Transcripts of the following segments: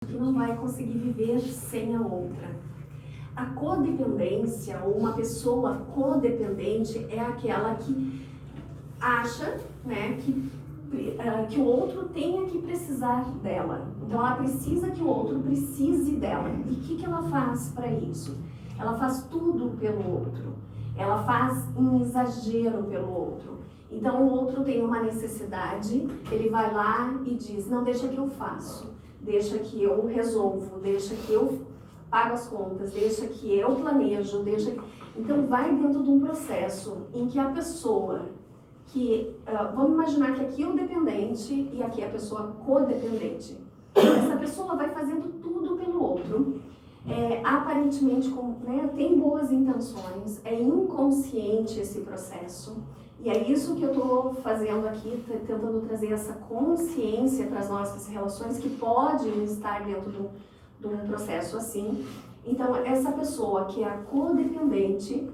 que não vai conseguir viver sem a outra. A codependência, ou uma pessoa codependente, é aquela que acha, né, que o outro tenha que precisar dela. Então ela precisa que o outro precise dela. E o que ela faz para isso? Ela faz tudo pelo outro. Ela faz um exagero pelo outro. Então o outro tem uma necessidade, ele vai lá e diz, não, deixa que eu faço, deixa que eu resolvo, deixa que eu pago as contas, deixa que eu planejo, deixa que... Então vai dentro de um processo em que a pessoa que, vamos imaginar que aqui é o dependente e aqui é a pessoa codependente. Essa pessoa vai fazendo tudo pelo outro, aparentemente tem boas intenções, é inconsciente esse processo. E é isso que eu estou fazendo aqui, tentando trazer essa consciência para as nossas relações que podem estar dentro de um processo assim. Então, essa pessoa que é a codependente,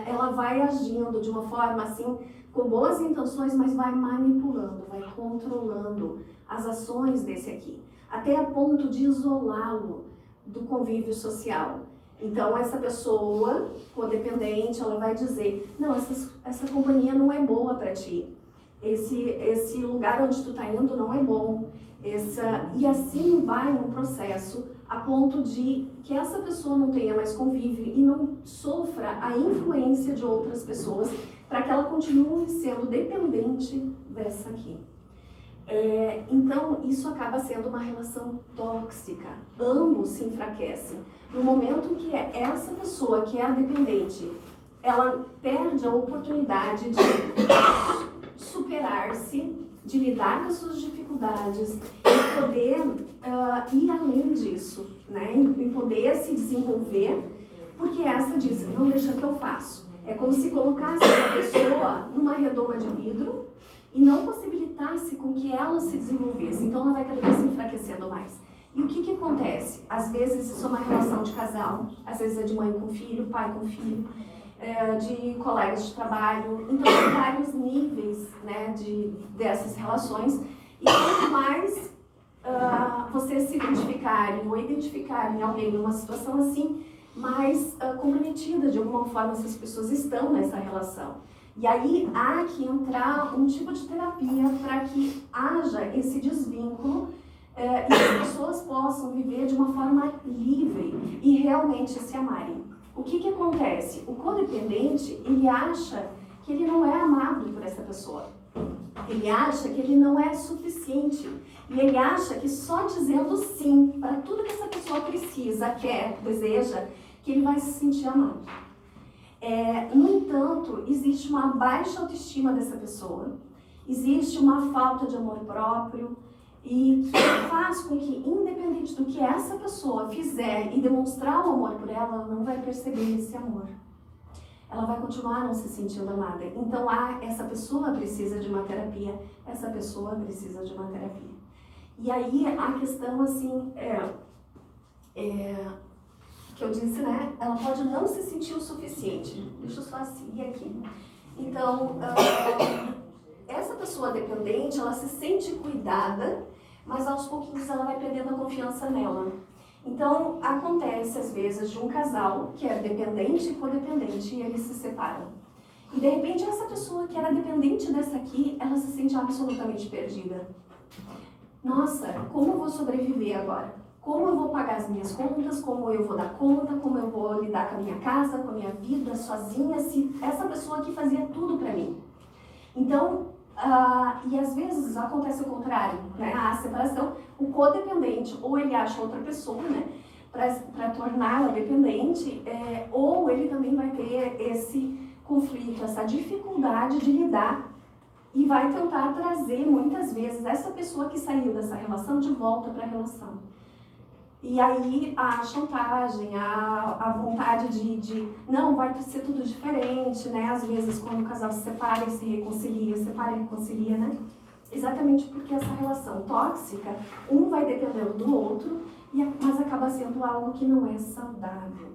ela vai agindo de uma forma assim, com boas intenções, mas vai manipulando, vai controlando as ações desse aqui, até a ponto de isolá-lo do convívio social. Então, essa pessoa codependente, ela vai dizer, não, essa companhia não é boa para ti, esse lugar onde tu tá indo não é bom, e assim vai um processo a ponto de que essa pessoa não tenha mais convívio e não sofra a influência de outras pessoas para que ela continue sendo dependente dessa aqui. Então, isso acaba sendo uma relação tóxica, ambos se enfraquecem. No momento que essa pessoa que é a dependente, ela perde a oportunidade de superar-se, de lidar com as suas dificuldades e poder ir além disso, né? Em poder se desenvolver, porque essa diz, não deixa que eu faço. É como se colocasse essa pessoa numa redoma de vidro e não possibilitasse com que ela se desenvolvesse. Então ela vai cada vez se enfraquecendo mais. E o que acontece? Às vezes isso é uma relação de casal, às vezes é de mãe com filho, pai com filho, de colegas de trabalho. Então tem vários níveis, né, dessas relações. E quanto mais vocês se identificarem ou identificarem alguém numa situação assim, mais comprometida de alguma forma essas pessoas estão nessa relação. E aí há que entrar um tipo de terapia para que haja esse desvínculo e as pessoas possam viver de uma forma livre e realmente se amarem. O que acontece? O codependente, ele acha que ele não é amado por essa pessoa. Ele acha que ele não é suficiente. E ele acha que só dizendo sim para tudo que essa pessoa precisa, quer, deseja, que ele vai se sentir amado. No entanto, existe uma baixa autoestima dessa pessoa, existe uma falta de amor próprio e que faz com que, independente do que essa pessoa fizer e demonstrar o amor por ela, ela não vai perceber esse amor. Ela vai continuar não se sentindo amada. Então, essa pessoa precisa de uma terapia, essa pessoa precisa de uma terapia. E aí, a questão, assim, que eu disse, né? Ela pode não se sentir o suficiente. Deixa eu só seguir aqui. Então, essa pessoa dependente, ela se sente cuidada, mas aos pouquinhos ela vai perdendo a confiança nela. Então, acontece às vezes de um casal que é dependente e codependente e eles se separam. E de repente essa pessoa que era dependente dessa aqui, ela se sente absolutamente perdida. Nossa, como eu vou sobreviver agora? Como eu vou pagar as minhas contas? Como eu vou dar conta? Como eu vou lidar com a minha casa, com a minha vida sozinha? Se essa pessoa aqui fazia tudo pra mim. Então, e às vezes acontece o contrário, né? A separação, o codependente, ou ele acha outra pessoa, né? Para torná-la dependente, ou ele também vai ter esse conflito, essa dificuldade de lidar e vai tentar trazer muitas vezes essa pessoa que saiu dessa relação de volta para a relação. E aí a chantagem, a vontade de não, vai ser tudo diferente, né? Às vezes quando o casal se separa e se reconcilia, né? Exatamente porque essa relação tóxica, um vai dependendo do outro, mas acaba sendo algo que não é saudável.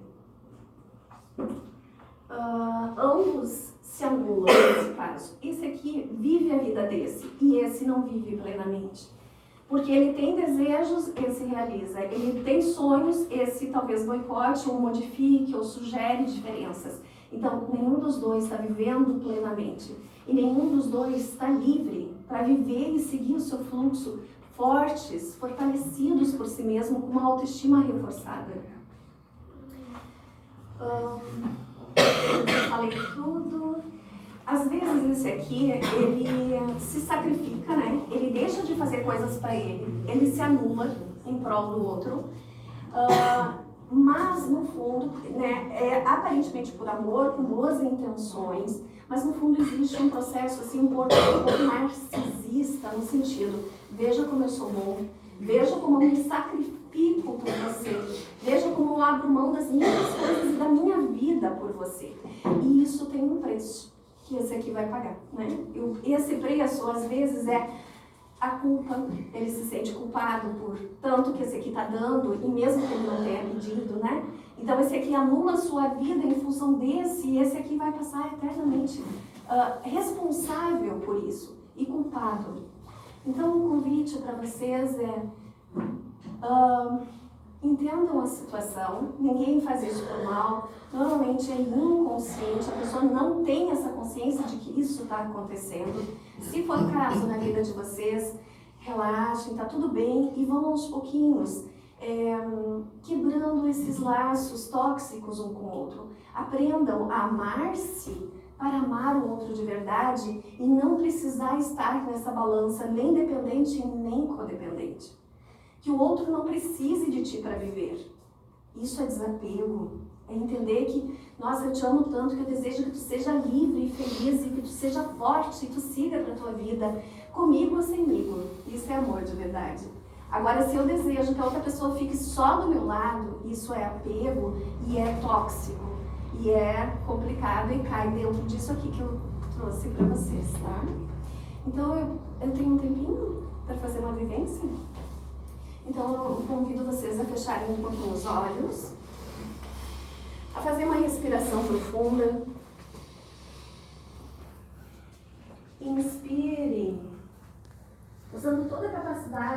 Ambos se anulam nesse caso. Esse aqui vive a vida desse e esse não vive plenamente. Porque ele tem desejos, esse realiza. Ele tem sonhos, esse talvez boicote ou modifique ou sugere diferenças. Então, nenhum dos dois está vivendo plenamente. E nenhum dos dois está livre para viver e seguir o seu fluxo, fortes, fortalecidos por si mesmo, com uma autoestima reforçada. Eu falei tudo. Às vezes esse aqui, ele se sacrifica, né? Ele deixa de fazer coisas para ele se anula em prol do outro, mas no fundo, né, é aparentemente por amor, com boas intenções, mas no fundo existe um processo assim um pouco narcisista no sentido, veja como eu sou bom, veja como eu me sacrifico por você, veja como eu abro mão das minhas coisas e da minha vida por você. E isso tem um preço que esse aqui vai pagar, né? E esse preço, às vezes, é a culpa. Ele se sente culpado por tanto que esse aqui está dando, e mesmo que ele não tenha pedido, né? Então, esse aqui anula a sua vida em função desse, e esse aqui vai passar eternamente responsável por isso e culpado. Então, o convite para vocês é... entendam a situação, ninguém faz isso por mal, normalmente é inconsciente, a pessoa não tem essa consciência de que isso está acontecendo. Se for o caso na vida de vocês, relaxem, tá tudo bem e vão aos pouquinhos quebrando esses laços tóxicos um com o outro. Aprendam a amar-se para amar o outro de verdade e não precisar estar nessa balança nem dependente nem codependente. Que o outro não precise de ti para viver. Isso é desapego. É entender que, nossa, eu te amo tanto que eu desejo que tu seja livre e feliz e que tu seja forte e tu siga para a tua vida, comigo ou semigo. Isso é amor de verdade. Agora, se eu desejo que a outra pessoa fique só do meu lado, isso é apego e é tóxico. E é complicado e cai dentro disso aqui que eu trouxe para vocês, tá? Então, eu tenho um tempinho para fazer uma vivência. Então, eu convido vocês a fecharem um pouquinho os olhos, a fazer uma respiração profunda. Inspirem, usando toda a capacidade